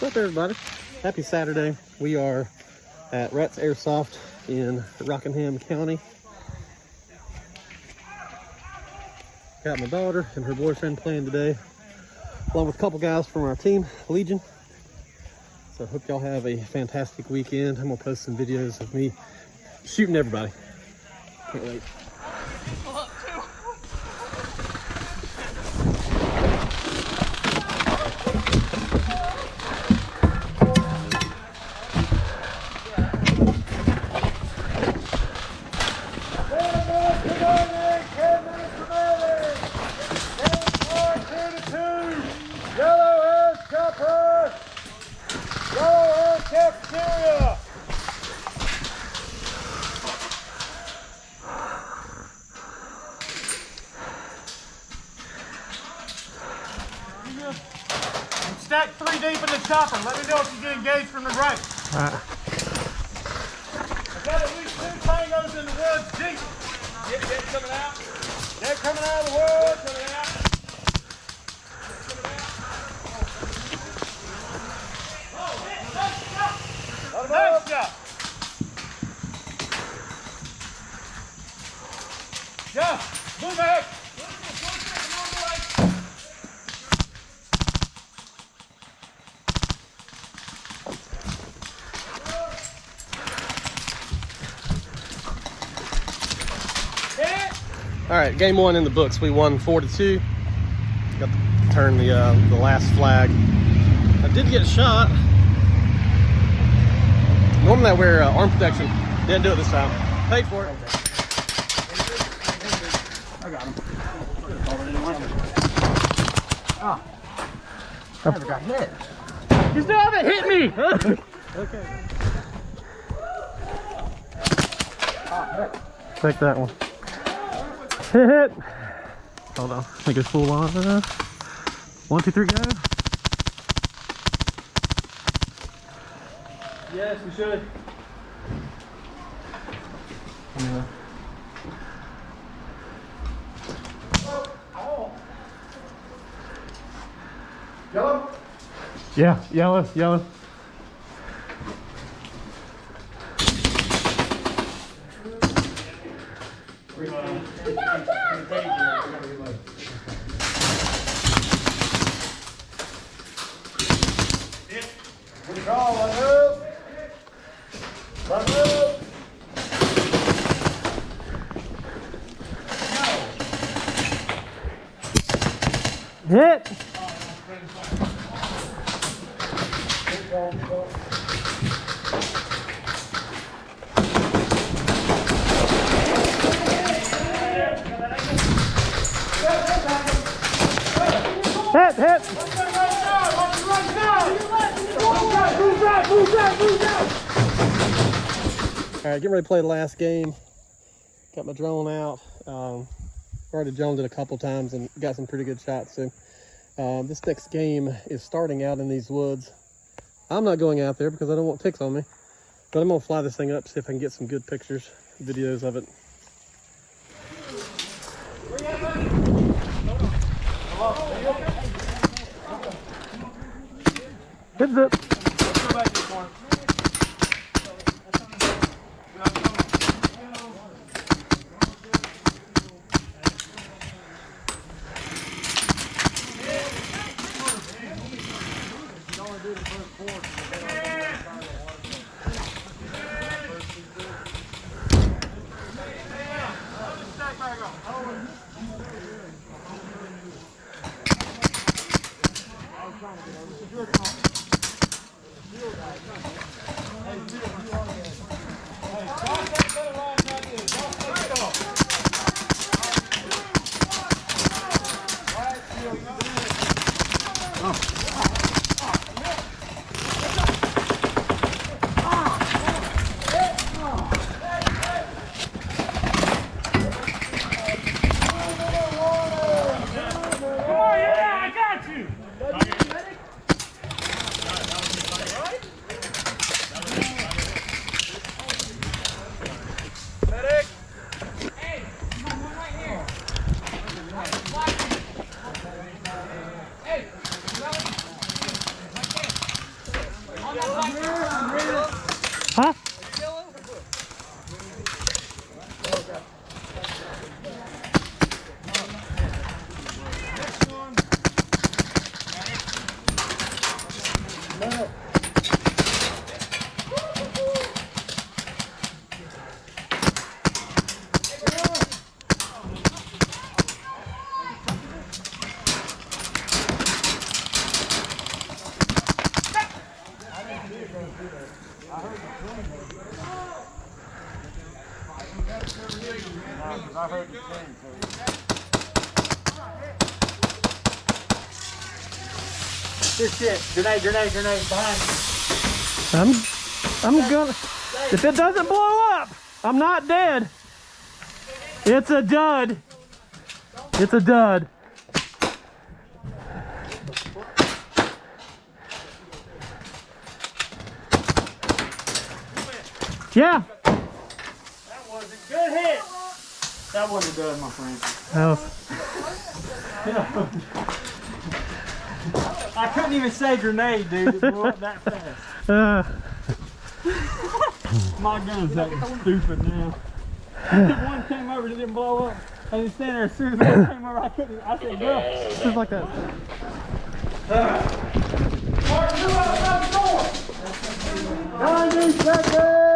What's up, everybody? Happy Saturday. We are at Rat's Airsoft in Rockingham County. Got my daughter and her boyfriend playing today, along with a couple guys from our team, Legion. So I hope y'all have a fantastic weekend. I'm gonna post some videos of me shooting everybody. Can't wait. Stack 3 deep in the chopper. Let me know if you get engaged from the right. Alright. I've got at least 2 tangos in the woods deep. Get coming out. They're coming out of the woods. Coming out. Nice job. Yeah, move back. All right, game 1 in the books. We won 4-2. Got to turn the last flag. I did get shot. Normally I wear arm protection. Didn't do it this time. Paid for it. I got him. Oh, I never got hit. You still haven't hit me. Okay. Oh, Take that one. Hit. Hold on. I think it's full on. 1, 2, 3, go. yes, we should. Yeah. Oh. Yellow? Yeah, yellow. Hit! Hit! Alright, getting ready to play the last game. Got my drone out. Already droned it a couple times and got some pretty good shots. So this next game is starting out in these woods. I'm not going out there because I don't want ticks on me. But I'm going to fly this thing up, see if I can get some good pictures, videos of it. Heads up. Let's go back to the corner. Huh? I heard the same. This shit. Grenade, grenade, grenade. Behind you. I'm gonna, if it doesn't blow up, I'm not dead. It's a dud. It's a dud. Yeah. That was a good hit. That wasn't done, my friend. I couldn't even say grenade, dude. It blew up that fast. My gun's acting stupid now. One came over, it didn't blow up. And he's standing there, as soon as one came over, I couldn't. I said, go. Just like that. Mark, you out the door. 90 seconds.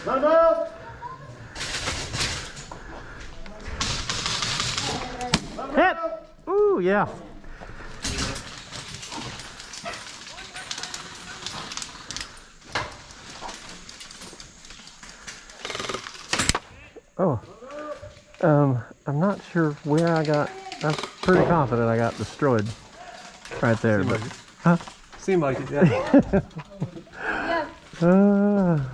Run out. Hit! Ooh, yeah. Oh, I'm not sure where I got. I'm pretty confident I got destroyed right there. But, huh? Seemed like it, yeah. Yeah.